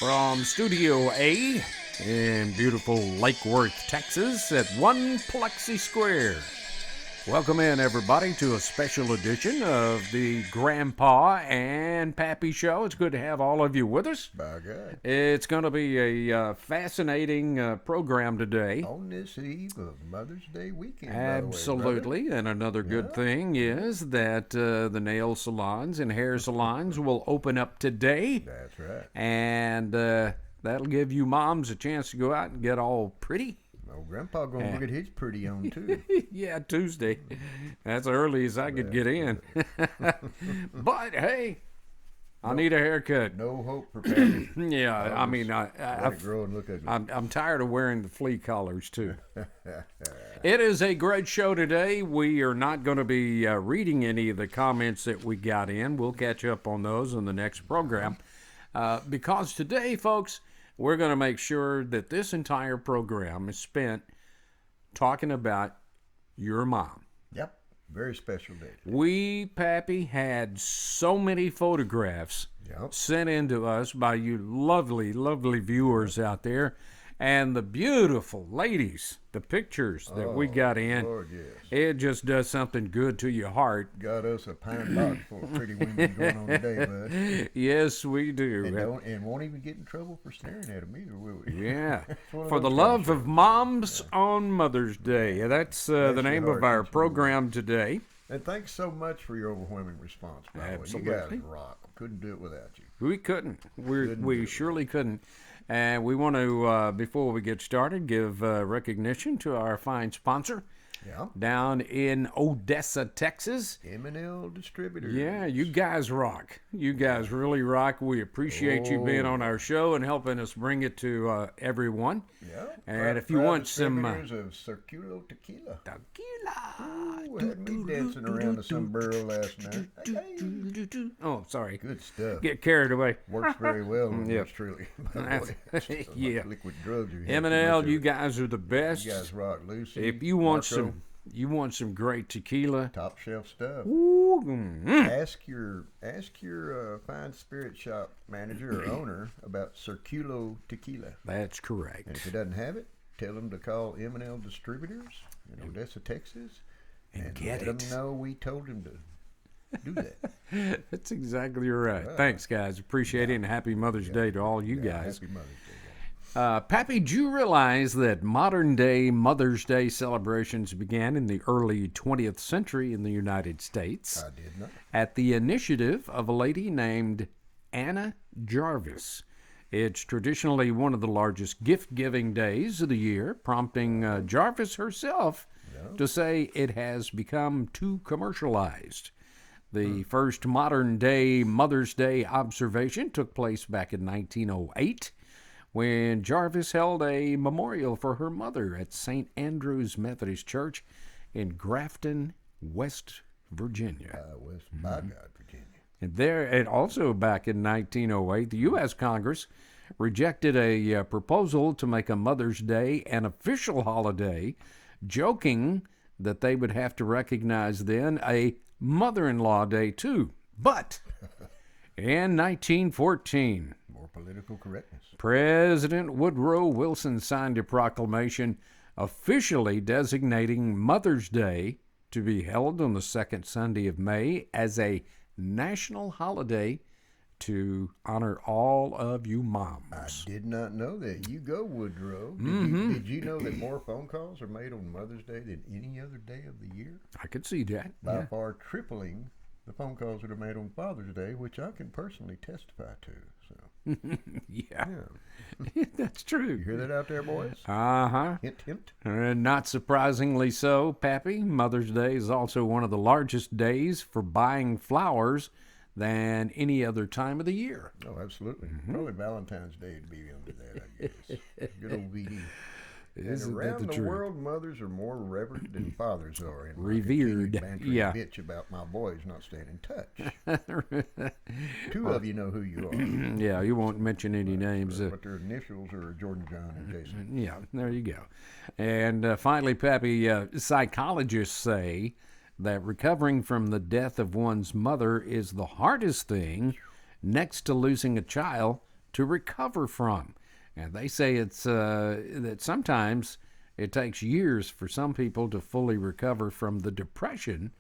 From Studio A in beautiful Lake Worth, Texas at One Plexi Square. Welcome in, everybody, to a special edition of the Grandpa and Pappy Show. It's good to have all of you with us. By God. It's going to be a fascinating program today. On this eve of Mother's Day weekend, Absolutely. And another good thing is that the nail salons and hair salons will open up today. That's right. And that'll give you moms a chance to go out and get all pretty. Oh, Grandpa gonna get his pretty on too. Yeah, Tuesday. That's early as I could get in. But hey, I need a haircut. No hope for Pappy. Yeah, I mean, Let it grow and look ugly. I'm tired of wearing the flea collars too. It is a great show today. We are not going to be reading any of the comments that we got in. We'll catch up on those in the next program. Because today, folks, we're going to make sure that this entire program is spent talking about your mom. Yep. Very special day. We, Pappy, had so many photographs sent in to us by you lovely, lovely viewers out there. And the beautiful ladies, the pictures that we got in, Lord, yes. It just does something good to your heart. Got us a pine box full of pretty women going on today, bud. Yes, we do. And won't even get in trouble for staring at them either, will we? Yeah. For the love of moms on Mother's Day. That's the name of our program today. And thanks so much for your overwhelming response, by the way. Absolutely. You guys rock. Couldn't do it without you. We couldn't. We surely couldn't. And we want to, before we get started, give recognition to our fine sponsor down in Odessa, Texas. M&L Distributors. Yeah, you guys rock. You guys really rock. We appreciate you being on our show and helping us bring it to everyone. Yeah. And if you want some... of Circulo Tequila. Tequila. Ooh, had me dancing around the sombrero last night. Hey. Oh, sorry. Good stuff. Get carried away. Works very well on yours truly. Yeah. Like liquid drugs. M&L, you guys are the best. You guys rock, Lucy. If you want Marco, some great tequila. top shelf stuff. Ooh, Ask your fine spirit shop manager or owner about Circulo Tequila. That's correct. And if he doesn't have it, tell him to call M&L Distributors in Odessa, Texas, and get let them know we told him to do that. That's exactly right. Thanks, guys. Appreciate it, and happy Mother's Day to all you guys. Happy Mother's Day, guys. Pappy, do you realize that modern-day Mother's Day celebrations began in the early 20th century in the United States? I did not. At the initiative of a lady named Anna Jarvis. It's traditionally one of the largest gift-giving days of the year, prompting Jarvis herself to say it has become too commercialized. The first modern-day Mother's Day observation took place back in 1908 when Jarvis held a memorial for her mother at St. Andrew's Methodist Church in Grafton, West Virginia. By God, Virginia. And also back in 1908, the U.S. Congress rejected a proposal to make a Mother's Day an official holiday, joking that they would have to recognize then a Mother-in-Law Day too. But in 1914, More political correctness. President Woodrow Wilson signed a proclamation officially designating Mother's Day to be held on the second Sunday of May as a national holiday to honor all of you moms. I did not know that. You go, Woodrow. Did you know that more phone calls are made on Mother's Day than any other day of the year? I could see that. By far tripling the phone calls that are made on Father's Day, which I can personally testify to. So, Yeah. That's true. you hear that out there, boys? Uh-huh. Hint, hint. And not surprisingly so, Pappy, Mother's Day is also one of the largest days for buying flowers than any other time of the year. Oh, absolutely. Probably Valentine's Day would be under that, I guess. Good old VD. Isn't and that around the the truth? world, mothers are more revered than fathers are. And Revered, yeah. Bitch about my boys not staying in touch. Two of you know who you are. Yeah, you won't mention any names. But their initials are Jordan, John, and Jason. Yeah, there you go. And finally, Pappy, psychologists say that recovering from the death of one's mother is the hardest thing next to losing a child to recover from. And they say it's that sometimes it takes years for some people to fully recover from the depression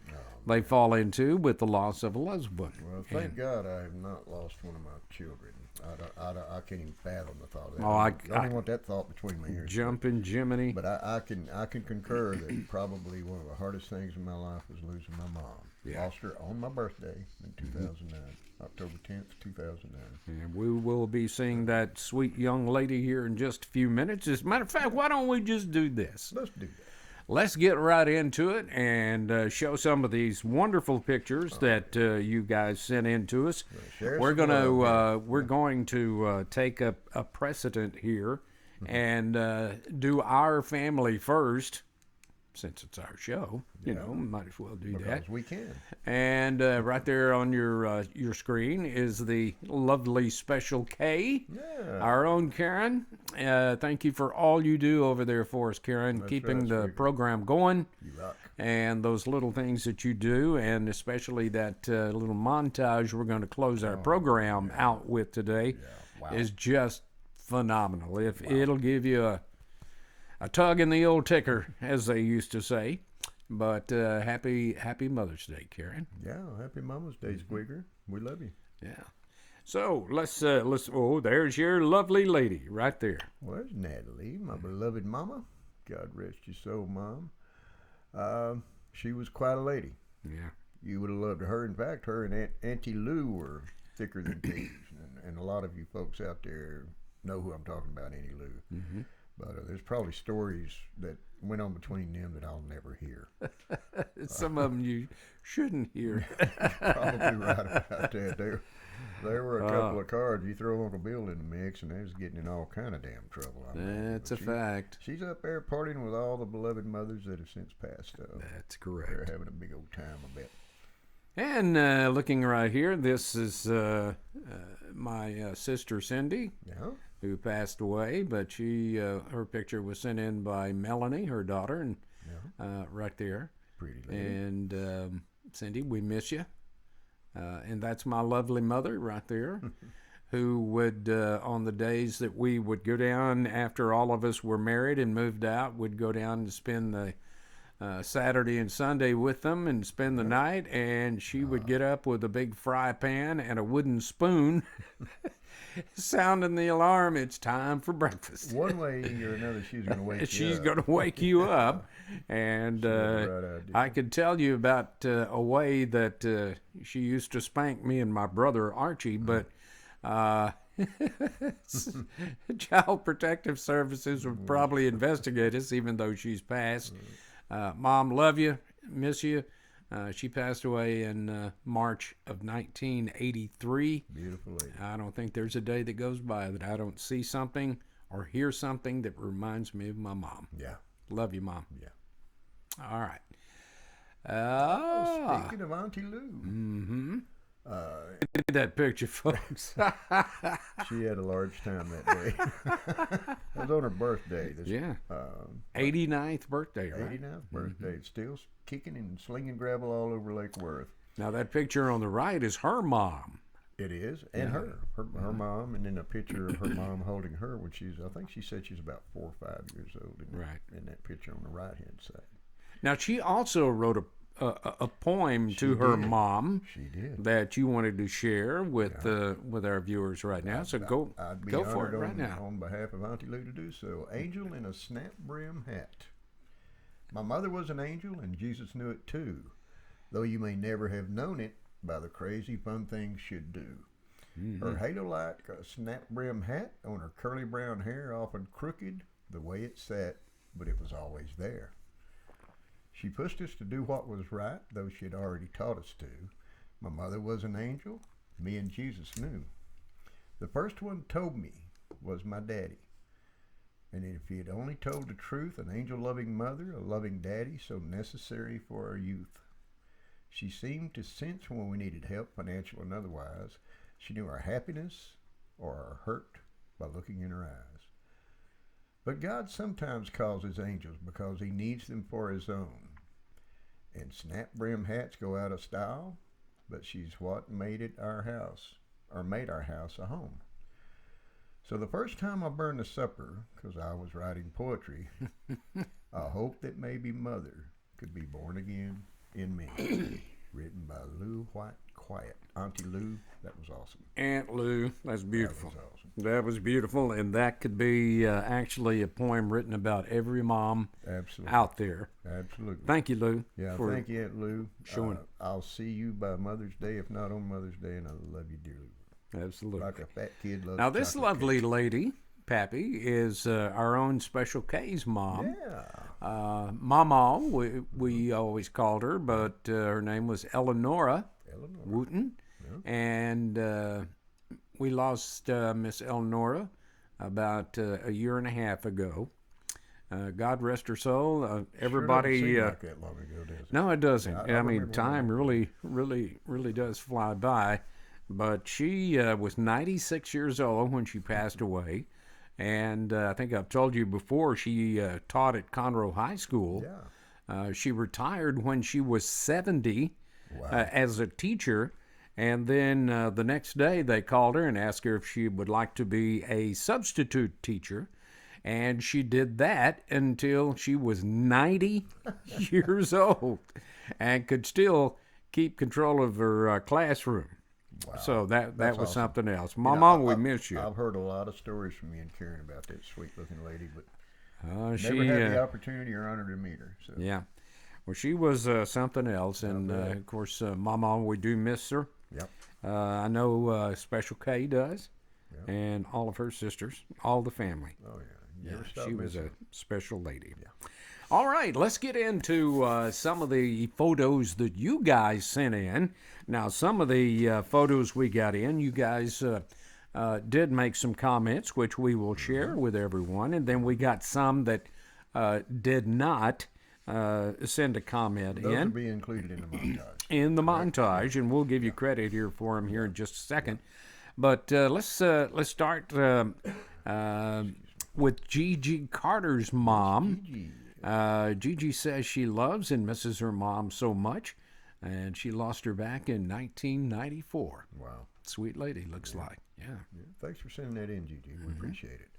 they fall into with the loss of a loved one. Well, thank God I have not lost one of my children. I can't even fathom the thought of that. Oh, I don't even want that thought between my ears. Jumping Jiminy. But I can concur that probably one of the hardest things in my life was losing my mom. Yeah. Lost her on my birthday in 2009, October 10th, 2009. And we will be seeing that sweet young lady here in just a few minutes. As a matter of fact, why don't we just do this? Let's do that. Let's get right into it and show some of these wonderful pictures that you guys sent in to us. We're going to take a precedent here and do our family first. Since it's our show, you know, might as well do that. Because we can. And right there on your screen is the lovely Special K, our own Karen. Thank you for all you do over there for us, Karen, keeping the program going. You rock. And those little things that you do, and especially that little montage we're going to close our program out with today is just phenomenal. It'll give you a tug in the old ticker, as they used to say. But happy Mother's Day, Karen. Yeah, happy Mama's Day, Squeaker. We love you. Yeah. So let's. Oh, there's your lovely lady right there. Well, there's Natalie, my beloved Mama. God rest your soul, Mom. She was quite a lady. Yeah. You would have loved her. In fact, her and Auntie Lou were thicker than thieves, and a lot of you folks out there know who I'm talking about, Auntie Lou. Mm-hmm. But there's probably stories that went on between them that I'll never hear. Some of them you shouldn't hear. Probably right about that. There were a couple of cards. You throw Uncle Bill in the mix, and they was getting in all kind of damn trouble. That's a fact. She's up there partying with all the beloved mothers that have since passed. That's correct. They're having a big old time, I bet. And looking right here, this is my sister Cindy. Yeah. Who passed away, but her picture was sent in by Melanie, her daughter, and right there. Pretty lady. And Cindy, we miss you. And that's my lovely mother right there, who would, on the days that we would go down after all of us were married and moved out, would go down and spend the Saturday and Sunday with them and spend the night, and she would get up with a big fry pan and a wooden spoon sounding the alarm, it's time for breakfast. One way or another, she's going to wake you up. She's going to wake you up. And I could tell you about a way that she used to spank me and my brother Archie, but Child Protective Services would probably investigate us, even though she's passed. Mom, love you, miss you. She passed away in March of 1983. Beautiful lady. I don't think there's a day that goes by that I don't see something or hear something that reminds me of my mom. Yeah. Love you, Mom. Yeah. All right. Speaking of Auntie Lou. Mm-hmm. That picture, folks. She had a large time that day. It was on her birthday. 89th birthday, right? 89th birthday. Mm-hmm. Still kicking and slinging gravel all over Lake Worth. Now, that picture on the right is her mom. It is, and her mom, and then a picture of her mom holding her when I think she said she's about 4 or 5 years old in that picture on the right-hand side. Now, she also wrote a poem to her mom. She did. That you wanted to share with our viewers right now. So go for it right now. On behalf of Auntie Lou to do so. Angel in a snap brim hat. My mother was an angel, and Jesus knew it too, though you may never have known it by the crazy fun things she'd do. Mm-hmm. Her halo-like snap brim hat on her curly brown hair, often crooked the way it sat, but it was always there. She pushed us to do what was right, though she had already taught us to. My mother was an angel, me and Jesus knew. The first one told me was my daddy. And if he had only told the truth, an angel-loving mother, a loving daddy, so necessary for our youth. She seemed to sense when we needed help, financial and otherwise. She knew our happiness or our hurt by looking in her eyes. But God sometimes calls his angels because he needs them for his own. And snap brim hats go out of style, but she's what made our house a home. So the first time I burned a supper, because I was writing poetry, I hope that maybe Mother could be born again in me. Written by Lou White Quiet. Auntie Lou, that was awesome. Aunt Lou, that's beautiful. That was awesome. That was beautiful, and that could be actually a poem written about every mom Absolutely. out there. Absolutely. Thank you, Lou. Yeah, for thank you, Aunt Lou. showing. I'll see you by Mother's Day, if not on Mother's Day, and I love you dearly. Absolutely. Like a fat kid loves Now, this chocolate lovely cake. lady, Pappy, is our own Special K's mom. Yeah. Mama, we always called her, but her name was Eleonora Wooten. Yeah. And we lost Miss Eleonora about a year and a half ago. God rest her soul. Everybody. Sure doesn't seem like that long ago, does it? No, it doesn't. Yeah, I I mean, remember time really does fly by. But she was 96 years old when she passed away. And I think I've told you before, she taught at Conroe High School. Yeah. She retired when she was 70 Wow. as a teacher. And then the next day they called her and asked her if she would like to be a substitute teacher. And she did that until she was 90 years old and could still keep control of her classroom. Wow. So that was awesome. something else. You know, Mama, we miss you. I've heard a lot of stories from you and Karen about that sweet-looking lady, but She never had the opportunity or honor to meet her. So. yeah. Well, she was something else, and of course, Mama, we do miss her. Yep. I know Special K does, Yep. and all of her sisters, all the family. Oh yeah. You never Yeah, stop she was missing a her. special lady. Yeah. All right, let's get into some of the photos that you guys sent in. Now, some of the photos we got in, you guys did make some comments, which we will share with everyone. And then we got some that did not send a comment Those will in. be included in the montage. In the montage, and we'll give you credit here for them here in just a second. But let's start with Gigi Carter's mom. Gigi. Gigi says she loves and misses her mom so much, and she lost her back in 1994. Wow. Sweet lady, looks like. Yeah. Yeah. Thanks for sending that in, Gigi. We appreciate it.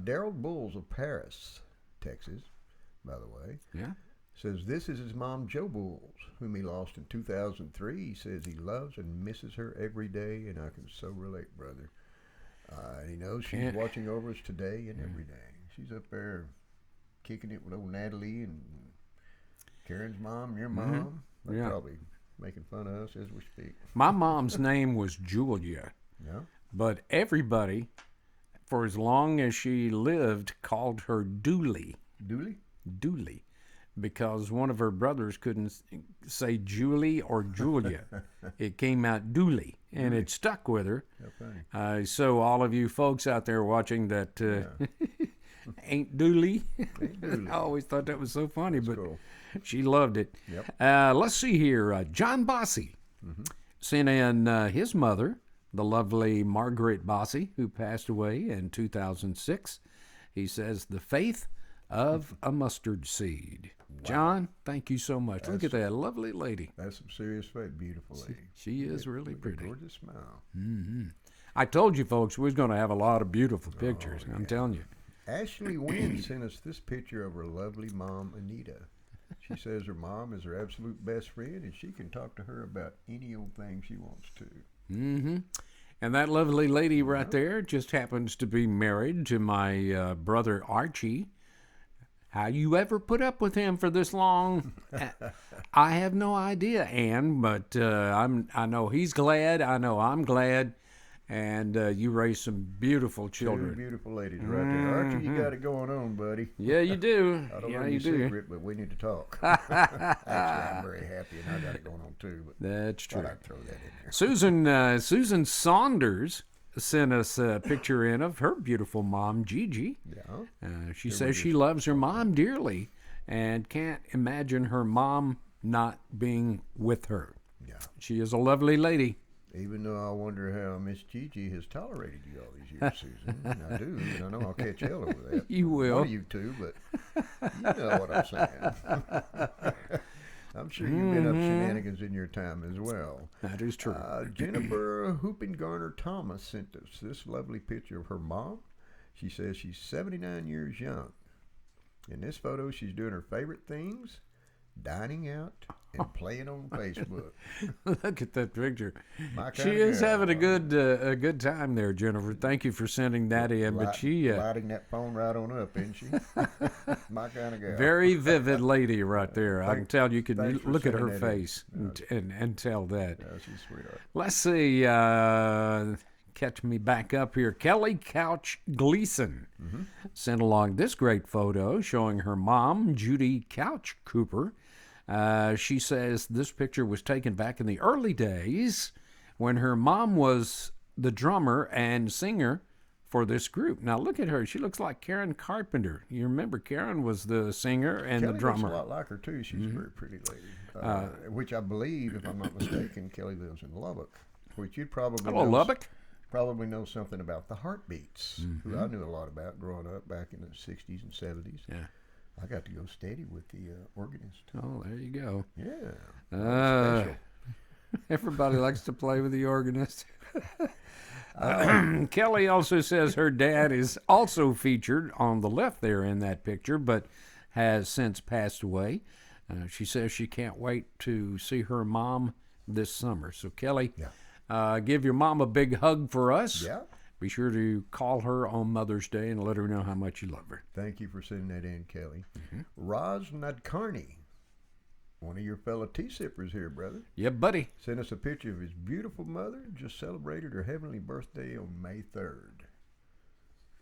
Daryl Bulls of Paris, Texas, by the way, Yeah. says this is his mom, Jo Bulls, whom he lost in 2003. He says he loves and misses her every day, and I can so relate, brother. And he knows she's watching over us today and every day. She's up there kicking it with old Natalie and Karen's mom, your mom. They're Yeah. probably making fun of us as we speak. My mom's name was Julia, Yeah. but everybody, for as long as she lived, called her Dooley. Dooley? Dooley, because one of her brothers couldn't say Julie or Julia. It came out Dooley, and it stuck with her. How funny. So all of you folks out there watching that ain't Dooley, Dooley. I always thought that was so funny, but Cool. she loved it. Yep. Let's see here. John Bossy sent in his mother, the lovely Margaret Bossy, who passed away in 2006. He says, the faith of a mustard seed. Wow. John, thank you so much. Look at that lovely lady. That's some serious faith. Beautiful lady. She is really pretty. Gorgeous smile. I told you folks we was going to have a lot of beautiful pictures. I'm telling you. Ashley Wynn sent us this picture of her lovely mom, Anita. She says her mom is her absolute best friend, and she can talk to her about any old thing she wants to. Mm-hmm. And that lovely lady right there just happens to be married to my brother Archie. How you ever put up with him for this long? I have no idea, Ann, but I know he's glad. I know I'm glad. And you raised some beautiful children. Two beautiful ladies right there. Archie, you got it going on, buddy. Yeah, you do. I don't yeah, know you your do. secret, but we need to talk. Actually, I'm very happy, and I got it going on too. But That's true. I'd throw that in there. Susan Saunders sent us a picture in of her beautiful mom, Gigi. Yeah. She says she loves her mom dearly and can't imagine her mom not being with her. Yeah. She is a lovely lady. Even though I wonder how Miss Gigi has tolerated you all these years, Susan. And I do, and I know I'll catch hell over that. You will. One of you two, but you know what I'm saying. I'm sure you've been up shenanigans in your time as well. That is true. Jennifer Hoopingarner Thomas sent us this lovely picture of her mom. She says she's 79 years young. In this photo, she's doing her favorite things, dining out and playing on Facebook. Look at that picture. My She kind is girl. having a good time there, Jennifer. Thank you for sending that in. But she lighting that phone right on up, isn't she? My kind of girl. very vivid lady right there. I can tell you can thanks for look at sending her that in. face and tell that. Yeah, she's a sweetheart. Let's see. Catch me back up here. Kelly Couch Gleason sent along this great photo showing her mom, Judy Couch Cooper. She says this picture was taken back in the early days when her mom was the drummer and singer for this group. Now look at her. She looks like Karen Carpenter. You remember Karen was the singer and Kelly the drummer. looks a lot like her too. She's a very pretty lady. Which I believe, if I'm not mistaken, Kelly lives in Lubbock. Which you'd probably Hello, Lubbock. Probably know something about the Heartbeats, who I knew a lot about growing up back in the 60s and 70s. Yeah. I got to go steady with the organist. Oh, there you go. Yeah. Special. Everybody likes to play with the organist. Kelly also says her dad is also featured on the left there in that picture, but has since passed away. She says she can't wait to see her mom this summer. So, Kelly, give your mom a big hug for us. Yeah. Be sure to call her on Mother's Day and let her know how much you love her. Thank you for sending that in, Kelly. Raj Nadkarni, one of your fellow tea sippers here, brother. Yeah, buddy. Sent us a picture of his beautiful mother. Just celebrated her heavenly birthday on May 3rd.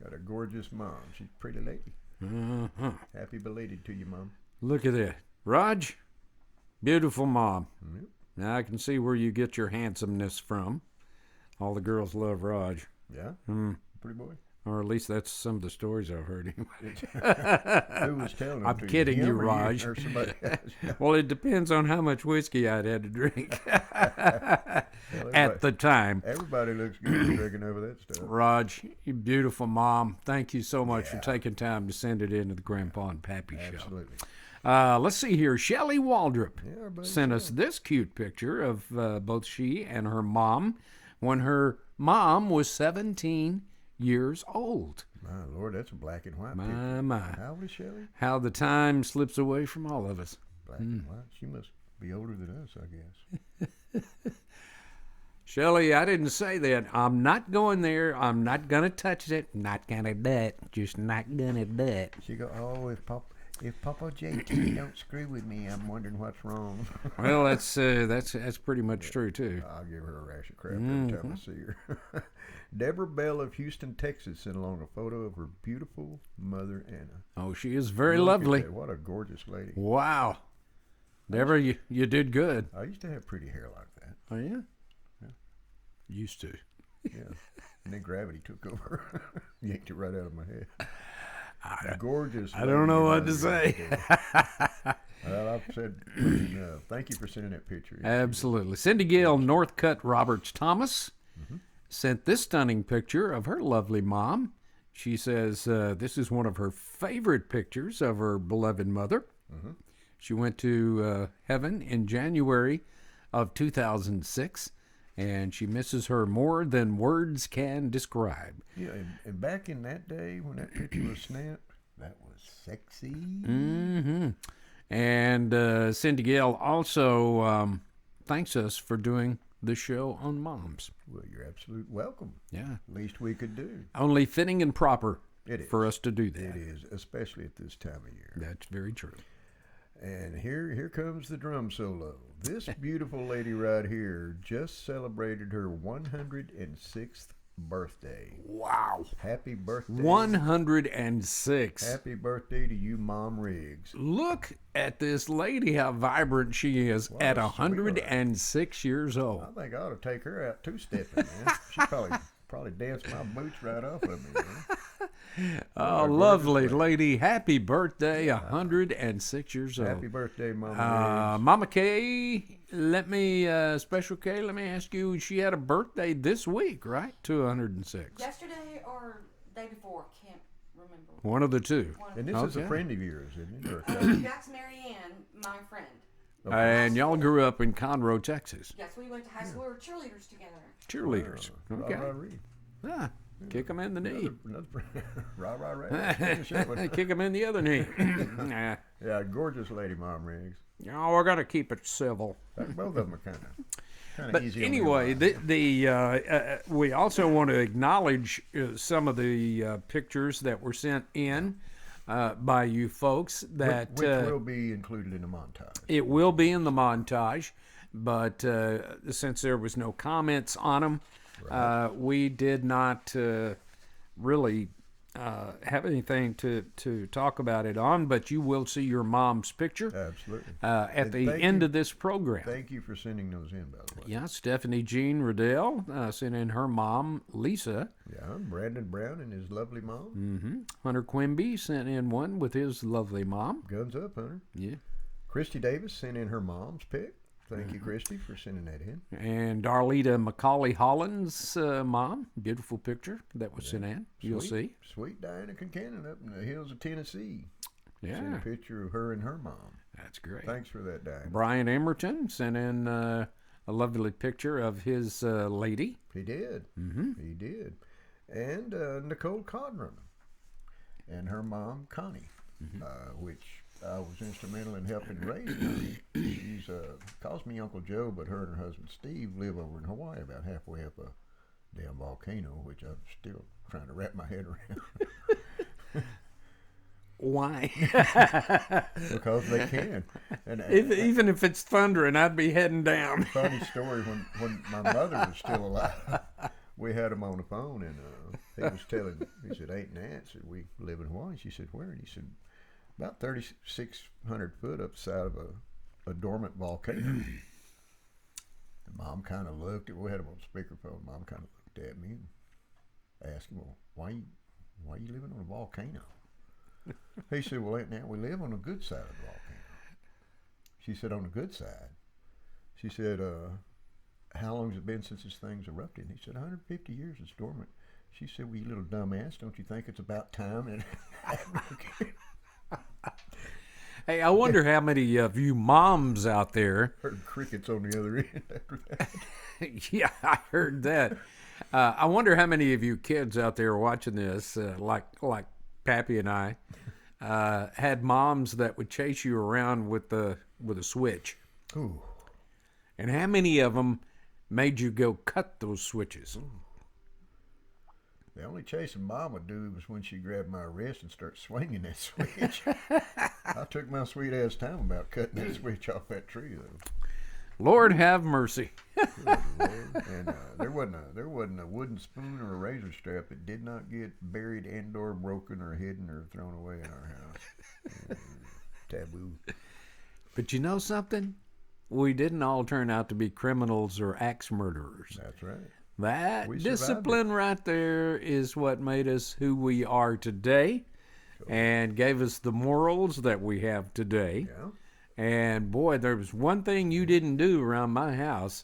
Got a gorgeous mom. She's a pretty lady. Happy belated to you, Mom. Look at that. Raj, beautiful mom. Yep. Now I can see where you get your handsomeness from. All the girls love Raj. Yeah? Pretty boy. Or at least that's some of the stories I've heard anyway. Who was telling them I'm to kidding you, him or Raj. or somebody else? Well, it depends on how much whiskey I'd had to drink at the time. Everybody looks good drinking over that stuff. Raj, you beautiful mom. Thank you so much for taking time to send it into the Grandpa and Pappy show. Absolutely. Let's see here. Shelley Waldrop Yeah, sent us this cute picture of both she and her mom when her mom was 17 years old. My Lord, that's a black and white picture. My. How old is Shelley? How the time slips away from all of us. Black and white. She must be older than us, I guess. Shelley, I didn't say that. I'm not going there. I'm not going to touch it. Not going to do it. Just not going to do it. She go, oh, if Papa JT don't screw with me, I'm wondering what's wrong. Well, that's pretty much true, too. I'll give her a rash of crap every time I see her. Deborah Bell of Houston, Texas, sent along a photo of her beautiful mother, Anna. Oh, she is very Look at lovely. that. What a gorgeous lady. Wow. Deborah, you did good. I used to have pretty hair like that. Oh, yeah? Used to. Yeah. And then gravity took over. Yanked it right out of my head. Gorgeous. I don't know what to say. Well, I've said enough. Thank you for sending that picture. Absolutely. Cindy Gale Northcutt Roberts Thomas sent this stunning picture of her lovely mom. She says this is one of her favorite pictures of her beloved mother. She went to heaven in January of 2006, and she misses her more than words can describe. Yeah, and back in that day when that picture was snapped, that was sexy. And Cindy Gale also thanks us for doing the show on moms. Well, you're absolutely welcome. Yeah. Least we could do. Only fitting and proper It is. for us to do that. It is, especially at this time of year. That's very true. And here comes the drum solo. This beautiful lady right here just celebrated her 106th birthday. Wow. Happy birthday. 106. Happy birthday to you, Mom Riggs. Look at this lady, how vibrant she is What at a 106 years old. I think I ought to take her out two-stepping, man. She probably danced my boots right off of me, man. Oh, lovely lady. Happy birthday, 106 years old. Happy birthday, Mama Riggs. Mama Kay, Special K, let me ask you, she had a birthday this week, right? 206. Yesterday or day before, can't remember. One of the two. And this is a friend of yours, isn't it? Or a That's Marianne, my friend. And y'all grew up in Conroe, Texas. Yes, we went to high school. We were cheerleaders together. Cheerleaders. Okay. Rah, rah, Reed. Ah, kick them in the knee. Rah, rah, rah. Finish that one. Kick them in the other knee. Nah. Yeah, gorgeous lady, Mom Riggs. Oh, we're gonna keep it civil. Both of them are kind of But easy. anyway, we also want to acknowledge some of the pictures that were sent in by you folks. That which will be included in the montage. it will be in the montage, but since there was no comments on them, we did not really have anything to talk about it on. But you will see your mom's picture Absolutely. at the end of this program. Thank you for sending those in, by the way. Yeah, Stephanie Jean Riddell sent in her mom, Lisa. Yeah, Brandon Brown and his lovely mom. Mm-hmm. Hunter Quimby sent in one with his lovely mom. Guns up, Hunter. Yeah. Christy Davis sent in her mom's pic. Thank you, Christy, for sending that in. And Darlita McCauley Holland's mom, beautiful picture that was sent in. You'll see. Sweet Diana Concannon up in the hills of Tennessee. Yeah, Sent a picture of her and her mom. that's great. Thanks for that, Diana. Brian Emerton sent in a lovely picture of his lady. He did. Mm-hmm. He did. And Nicole Codron and her mom, Connie, which I was instrumental in helping raise. She's calls me Uncle Joe, but her and her husband Steve live over in Hawaii, about halfway up a damn volcano, which I'm still trying to wrap my head around. Why? Because they can. And Even if it's thundering, I'd be heading down. funny story, when my mother was still alive, we had him on the phone, and he was telling, he said, Aunt Nance, we live in Hawaii. She said, where? And he said, about 3,600 foot up the side of a dormant volcano. And Mom kind of looked, we had him on speakerphone, Mom kind of looked at me and asked him, well, why you living on a volcano? He said, well, Aunt Nance, we live on the good side of the volcano. She said, on the good side? She said, how long has it been since this thing's erupted? And he said, 150 years it's dormant. She said, well, you little dumbass, don't you think it's about time? And Hey, I wonder how many of you moms out there. heard crickets on the other end after that. Yeah, I heard that. I wonder how many of you kids out there watching this, like Pappy and I, had moms that would chase you around with a switch. Ooh. And how many of them made you go cut those switches? Ooh. The only chasing Mom would do was when she grabbed my wrist and started swinging that switch. I took my sweet ass time about cutting that switch off that tree, though. Lord have mercy. Good Lord. And there wasn't a wooden spoon or a razor strap that did not get buried and/or broken or hidden or thrown away in our house. Taboo. But you know something? We didn't all turn out to be criminals or axe murderers. That's right. That We survived discipline right there is what made us who we are today and gave us the morals that we have today. Yeah. And boy, there was one thing you didn't do around my house,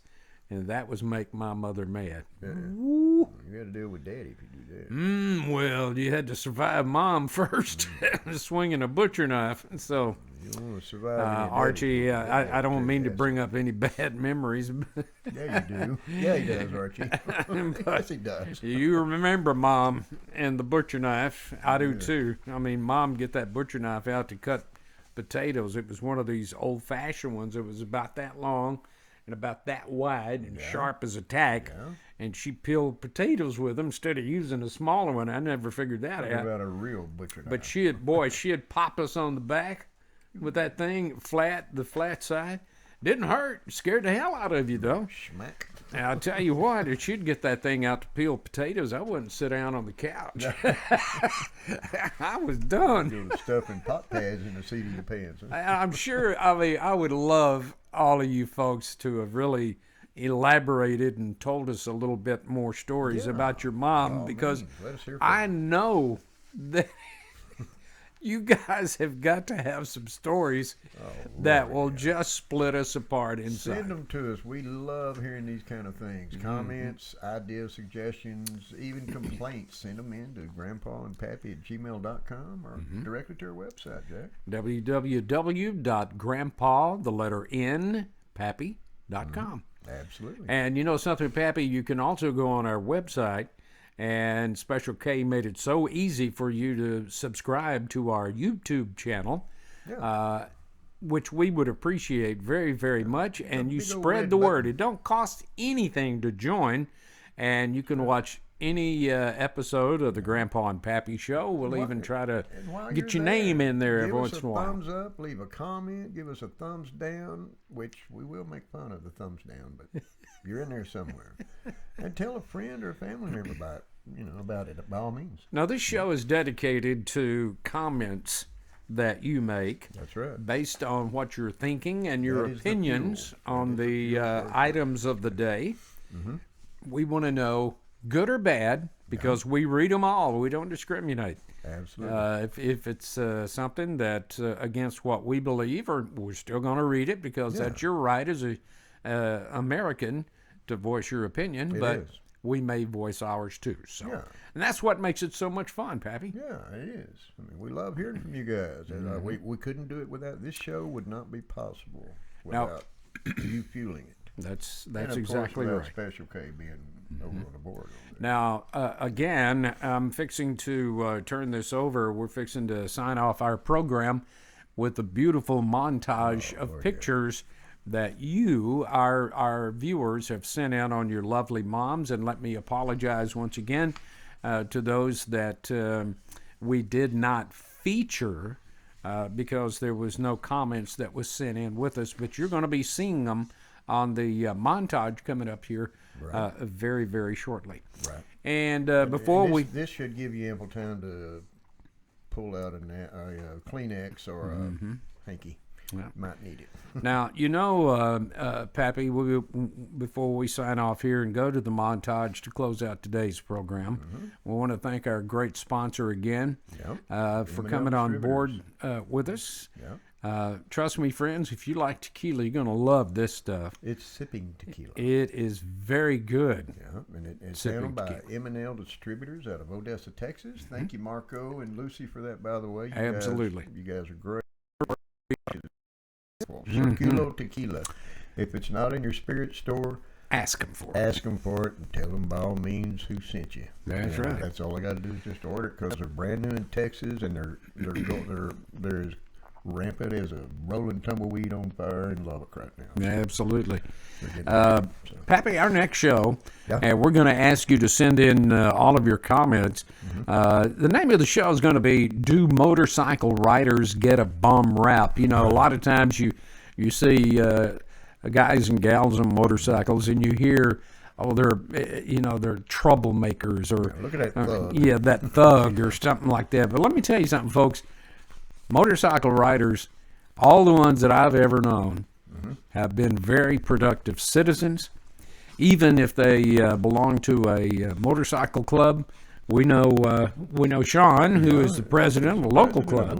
and that was make my mother mad. You got to deal with Daddy if you do that. Well, you had to survive Mom first, swinging a butcher knife. So, You don't want to survive. any daddy Archie, before I Daddy don't mean to takes bring up any bad memories. But Yeah, you do. Yeah, he does, Archie. Yes, he does. you remember Mom and the butcher knife. I do too. I mean, Mom get that butcher knife out to cut potatoes. It was one of these old-fashioned ones. It was about that long and about that wide and sharp as a tack. Yeah. And she peeled potatoes with them instead of using a smaller one. I never figured that Talk out. about a real butcher knife. But she'd pop us on the back with that thing the flat side. Didn't hurt. Scared the hell out of you though. Smack. Now, I'll tell you what, if she'd get that thing out to peel potatoes, I wouldn't sit down on the couch. I was done. Do the stuff in pot pads in the seat of your pants. Huh? I'm sure, I would love all of you folks to have really elaborated and told us a little bit more stories Yeah. about your mom, Oh, because man. Let us hear from I know that You guys have got to have some stories that will just split us apart inside. Send them to us. We love hearing these kind of things. Comments, ideas, suggestions, even complaints. Send them in to grandpaandpappy@gmail.com or directly to our website, Jack. www.grandpa, the letter N, pappy.com. Absolutely. And you know something, Pappy, you can also go on our website, and Special K made it so easy for you to subscribe to our YouTube channel, which we would appreciate very, very much. And you spread the word. It don't cost anything to join, and you can watch any episode of the Grandpa and Pappy Show. We'll even try to get your name in there every once in a while. Give us a thumbs up, leave a comment, give us a thumbs down, which we will make fun of the thumbs down, but you're in there somewhere. And tell a friend or a family member about it, by all means. Now, this show is dedicated to comments that you make. That's right. Based on what you're thinking and your opinions on the items of the day. We want to know good or bad, because we read them all. We don't discriminate. Absolutely. If it's something that against what we believe, or we're still going to read it, because that's your right as a American to voice your opinion. But we may voice ours too. So, and that's what makes it so much fun, Pappy. Yeah, it is. I mean, we love hearing from you guys. And, we couldn't do it without this show. Would not be possible without you fueling it. That's and of exactly course, right. Special K being over on the board. Now, again, I'm fixing to turn this over. We're fixing to sign off our program with a beautiful montage of pictures that you, our viewers, have sent in on your lovely moms. And let me apologize once again to those that we did not feature because there was no comments that was sent in with us. But you're going to be seeing them on the montage coming up here very, very shortly. Right. And before this should give you ample time to pull out a Kleenex or a hanky. Yeah. Might need it. Now, Pappy, before we sign off here and go to the montage to close out today's program, we want to thank our great sponsor again for coming on board with us. Trust me, friends, if you like tequila, you're going to love this stuff. It's sipping tequila. It is very good. Yeah, and it's handled by M&L Distributors out of Odessa, Texas. Thank you, Marco and Lucy, for that, by the way. Absolutely. You guys are great. Circulo Tequila. If it's not in your spirit store, ask them for it and tell them by all means who sent you. That's right. That's all I got to do is just order it, because they're brand new in Texas, and they're as rampant as a rolling tumbleweed on fire in Lubbock right now. Yeah, absolutely. Pappy, our next show, we're going to ask you to send in all of your comments. The name of the show is going to be, Do Motorcycle Riders Get a Bum Rap? You know, a lot of times you see guys and gals on motorcycles, and you hear, they're troublemakers, or look at that thug. That thug or something like that. But let me tell you something, folks. Motorcycle riders, all the ones that I've ever known, have been very productive citizens. Even if they belong to a motorcycle club, we know Sean, who is the president of a local club.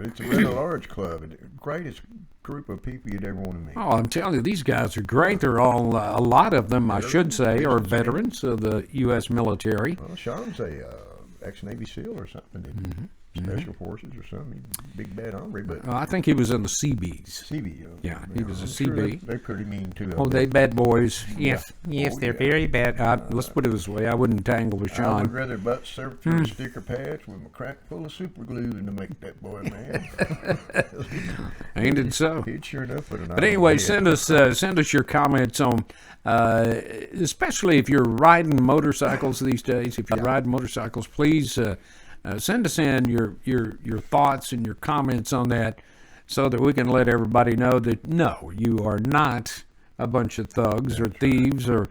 It's a really large club. The greatest group of people you'd ever want to meet. Oh, I'm telling you, these guys are great. They're all, a lot of them, I should say, are veterans of the U.S. military. Well, Sean's a ex-Navy SEAL or something. Special Forces or something. Big bad hombre, but I think he was in the Seabees. Yeah, he was a CB. They're pretty mean too. Oh, they bad boys. Yes, they're very bad. Let's put it this way: I wouldn't tangle with Sean. I would rather butt surf through a sticker patch with my crack full of super glue than to make that boy mad. Ain't it so? He'd sure enough put an. But anyway, send us your comments on, especially if you're riding motorcycles these days. If you're riding motorcycles, please. Send us in your thoughts and your comments on that, so that we can let everybody know that no, you are not a bunch of thugs or thieves or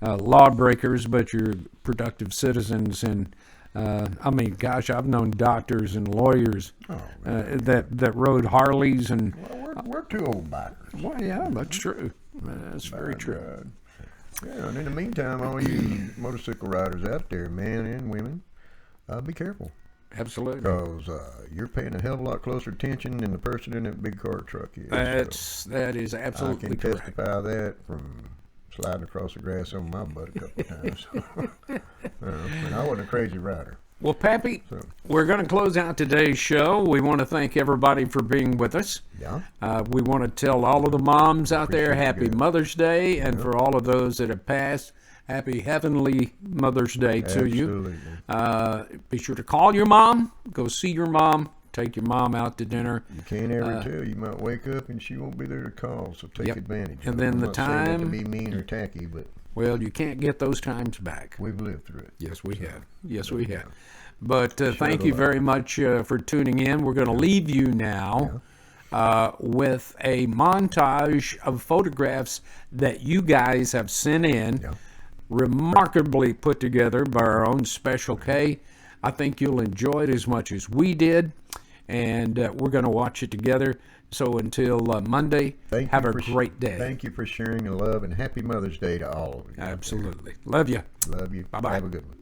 lawbreakers, but you're productive citizens. And I mean, gosh, I've known doctors and lawyers that rode Harleys, and we're two old bikers. Well, yeah, that's true. That's very true. Yeah, and in the meantime, all you motorcycle riders out there, men and women, be careful. Absolutely. Because you're paying a hell of a lot closer attention than the person in that big car truck is. That is I absolutely can correct. testify that from sliding across the grass on my butt a couple of times. And I wasn't a crazy rider. Well, Pappy, we're going to close out today's show. We want to thank everybody for being with us. Yeah. We want to tell all of the moms out there Appreciate happy you. Mother's Day, and for all of those that have passed, happy Heavenly Mother's Day to you. Absolutely. Be sure to call your mom, go see your mom, take your mom out to dinner. You can't ever tell. You might wake up and she won't be there to call, so take Yep. advantage. And of then it. I'm the not saying that to time- be mean or tacky, but Well, you can't get those times back. we've lived through it. Yes, we have. Yes, we have. But thank the you love. very much for tuning in. We're going to leave you now with a montage of photographs that you guys have sent in, Yeah. remarkably put together by our own Special K. I think you'll enjoy it as much as we did, and we're going to watch it together. So until Monday, have a great day. Thank you for sharing the love, and happy Mother's Day to all of you. Absolutely. Love you. Love you. Bye-bye. Have a good one.